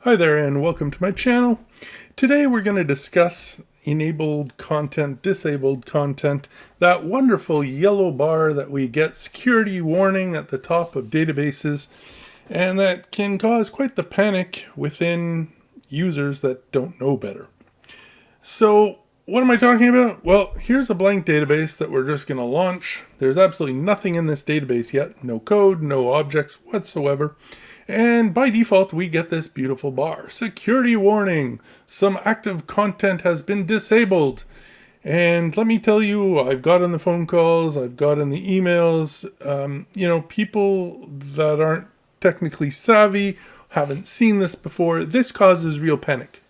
Hi there and welcome to my channel. Today we're going to discuss enabled content, disabled content, that wonderful yellow bar that we get security warning at the top of databases, and that can cause quite the panic within users that don't know better. So what am I talking about? Well, here's a blank database that we're just going to launch. There's absolutely nothing in this database yet, no code, no objects whatsoever. And by default, we get this beautiful bar. Security warning. Some active content has been disabled. And let me tell you, I've gotten the phone calls, I've gotten the emails. People that aren't technically savvy, haven't seen this before. This causes real panic.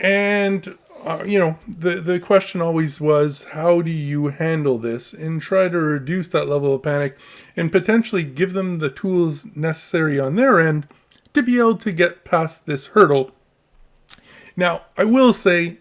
And the question always was, how do you handle this and try to reduce that level of panic and potentially give them the tools necessary on their end to be able to get past this hurdle. Now, I will say,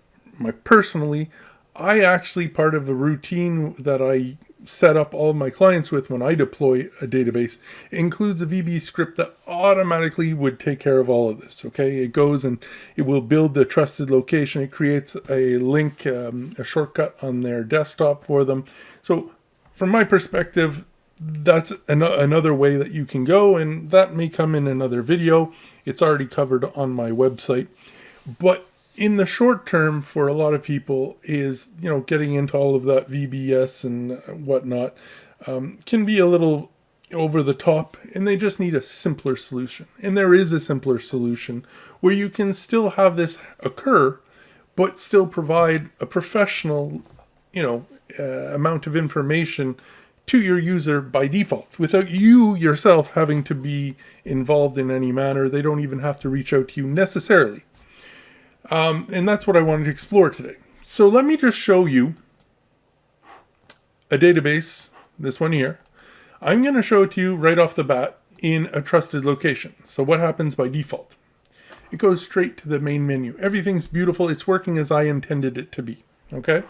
I actually, part of a routine that I set up all of my clients with when I deploy a database includes a VB script that automatically would take care of all of this. Okay, it goes and it will build the trusted location. It creates a link, a shortcut on their desktop for them. So from my perspective, that's another way that you can go, and that may come in another video. It's already covered on my website. But in the short term, for a lot of people, is getting into all of that VBS and whatnot can be a little over the top, and they just need a simpler solution. And there is a simpler solution where you can still have this occur, but still provide a professional, amount of information to your user by default, without you yourself having to be involved in any manner. They don't even have to reach out to you necessarily. And that's what I wanted to explore today. So let me just show you a database, this one here. I'm going to show it to you right off the bat in a trusted location. So what happens by default? It goes straight to the main menu. Everything's beautiful. It's working as I intended it to be. Okay?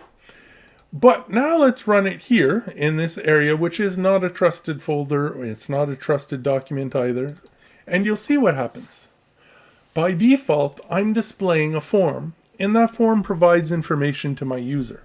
But now let's run it here in this area, which is not a trusted folder. It's not a trusted document either. And you'll see what happens. By default, I'm displaying a form, and that form provides information to my user.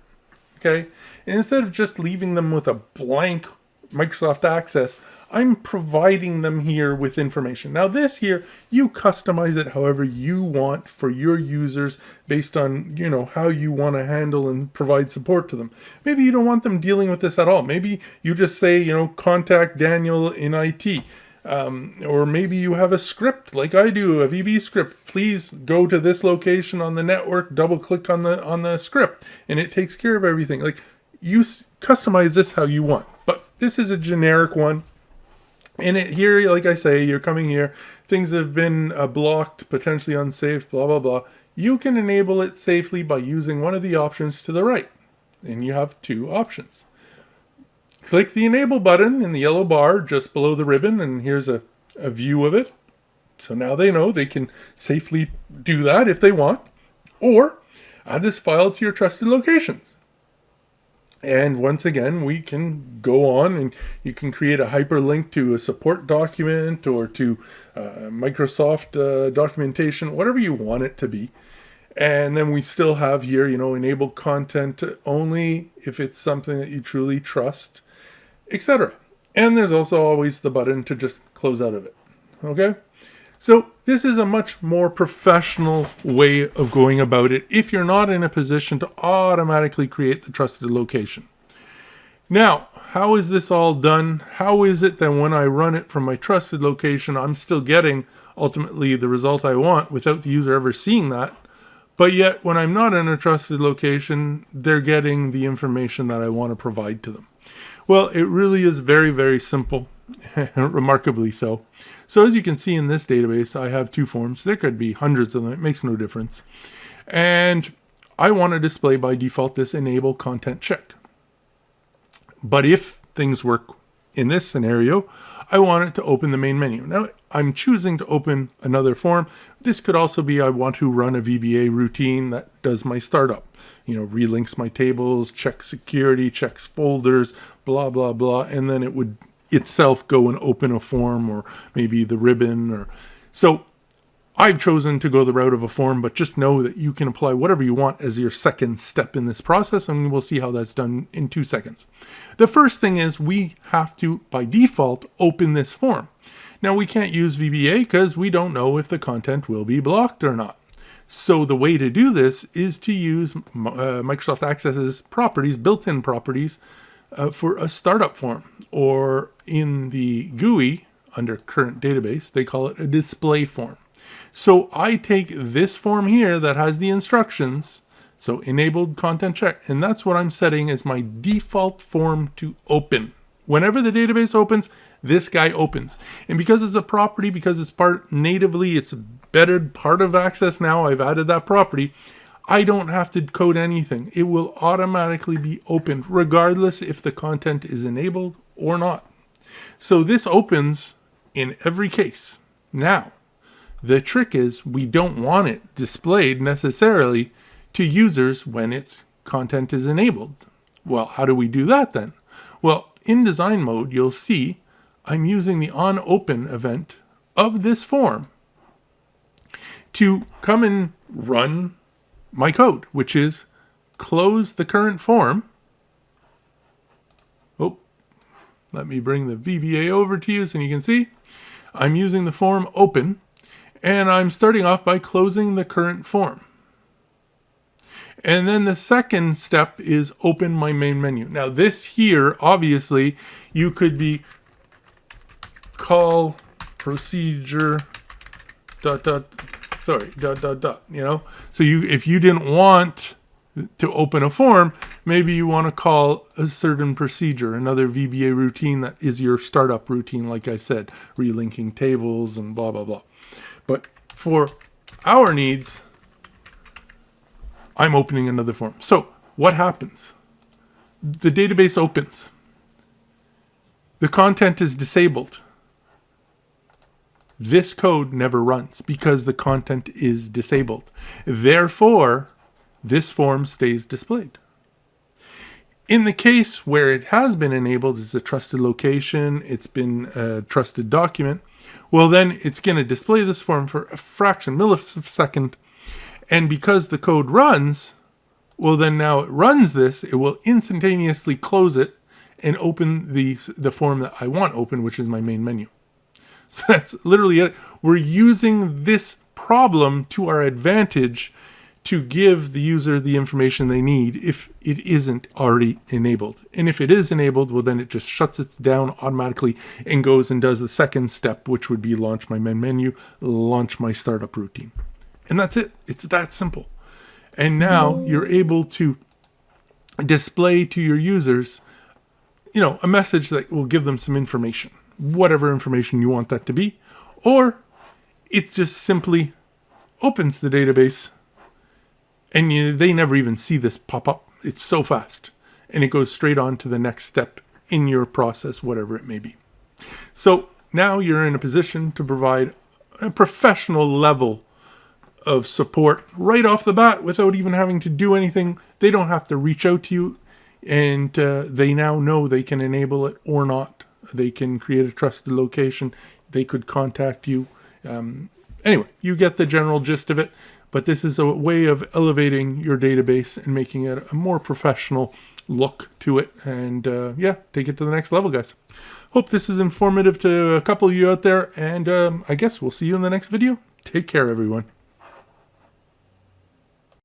Okay? And instead of just leaving them with a blank Microsoft Access, I'm providing them here with information. Now this here, you customize it however you want for your users based on, how you want to handle and provide support to them. Maybe you don't want them dealing with this at all. Maybe you just say, contact Daniel in IT. Or maybe you have a script like I do, a VB script. Please go to this location on the network, double click on the script, and it takes care of everything. Like, you customize this how you want, but this is a generic one. And here, like I say, you're coming here, things have been blocked, potentially unsafe, blah, blah, blah. You can enable it safely by using one of the options to the right. And you have two options. Click the enable button in the yellow bar just below the ribbon, and here's a view of it. So now they know they can safely do that if they want. Or add this file to your trusted location. And once again, we can go on and you can create a hyperlink to a support document or to Microsoft documentation, whatever you want it to be. And then we still have here, enable content only if it's something that you truly trust, etc. And there's also always the button to just close out of it. Okay? So this is a much more professional way of going about it if you're not in a position to automatically create the trusted location. Now, how is this all done? How is it that when I run it from my trusted location, I'm still getting ultimately the result I want without the user ever seeing that? But yet, when I'm not in a trusted location, they're getting the information that I want to provide to them. Well, it really is very, very simple, remarkably so. So as you can see in this database, I have two forms. There could be hundreds of them. It makes no difference. And I want to display by default this enable content check. But if things work in this scenario, I want it to open the main menu. Now, I'm choosing to open another form. This could also be I want to run a VBA routine that does my startup. Relinks my tables, checks security, checks folders, blah, blah, blah. And then it would itself go and open a form or maybe the ribbon. So I've chosen to go the route of a form, but just know that you can apply whatever you want as your second step in this process, and we'll see how that's done in 2 seconds. The first thing is we have to, by default, open this form. Now, we can't use VBA because we don't know if the content will be blocked or not. So the way to do this is to use Microsoft Access's properties, built-in properties, for a startup form, or in the GUI, under current database, they call it a display form. So I take this form here that has the instructions, so enabled content check, and that's what I'm setting as my default form to open. Whenever the database opens, this guy opens. And because it's a property, because it's part natively, it's embedded part of Access now, I've added that property, I don't have to code anything. It will automatically be opened, regardless if the content is enabled or not. So this opens in every case. Now, the trick is we don't want it displayed necessarily to users when its content is enabled. Well, how do we do that then? Well, in design mode, you'll see I'm using the onOpen event of this form to come and run my code, which is close the current form. Oh, let me bring the VBA over to you so you can see. I'm using the form open, and I'm starting off by closing the current form. And then the second step is open my main menu. Now this here, obviously, you could be call procedure ... you know. So if you didn't want to open a form, maybe you want to call a certain procedure, another VBA routine that is your startup routine, like I said, relinking tables and blah, blah, blah. But for our needs, I'm opening another form. So what happens? The database opens. The content is disabled. This code never runs because the content is disabled. Therefore, this form stays displayed. In the case where it has been enabled as a trusted location, it's been a trusted document, well then it's going to display this form for a fraction millisecond. And because the code runs, well then now it runs this, it will instantaneously close it and open the form that I want open, which is my main menu. So that's literally it. We're using this problem to our advantage to give the user the information they need if it isn't already enabled. And if it is enabled, well then it just shuts it down automatically and goes and does the second step, which would be launch my main menu, launch my startup routine. And that's it. It's that simple. And now you're able to display to your users, you know, a message that will give them some information, whatever information you want that to be, or it just simply opens the database and they never even see this pop up. It's so fast, and it goes straight on to the next step in your process, whatever it may be. So now you're in a position to provide a professional level of support right off the bat without even having to do anything. They don't have to reach out to you, and they now know they can enable it or not. They can create a trusted location. They could contact you. Anyway, you get the general gist of it, but this is a way of elevating your database and making it a more professional look to it. And yeah, take it to the next level, guys. Hope this is informative to a couple of you out there, and I guess we'll see you in the next video. Take care, everyone.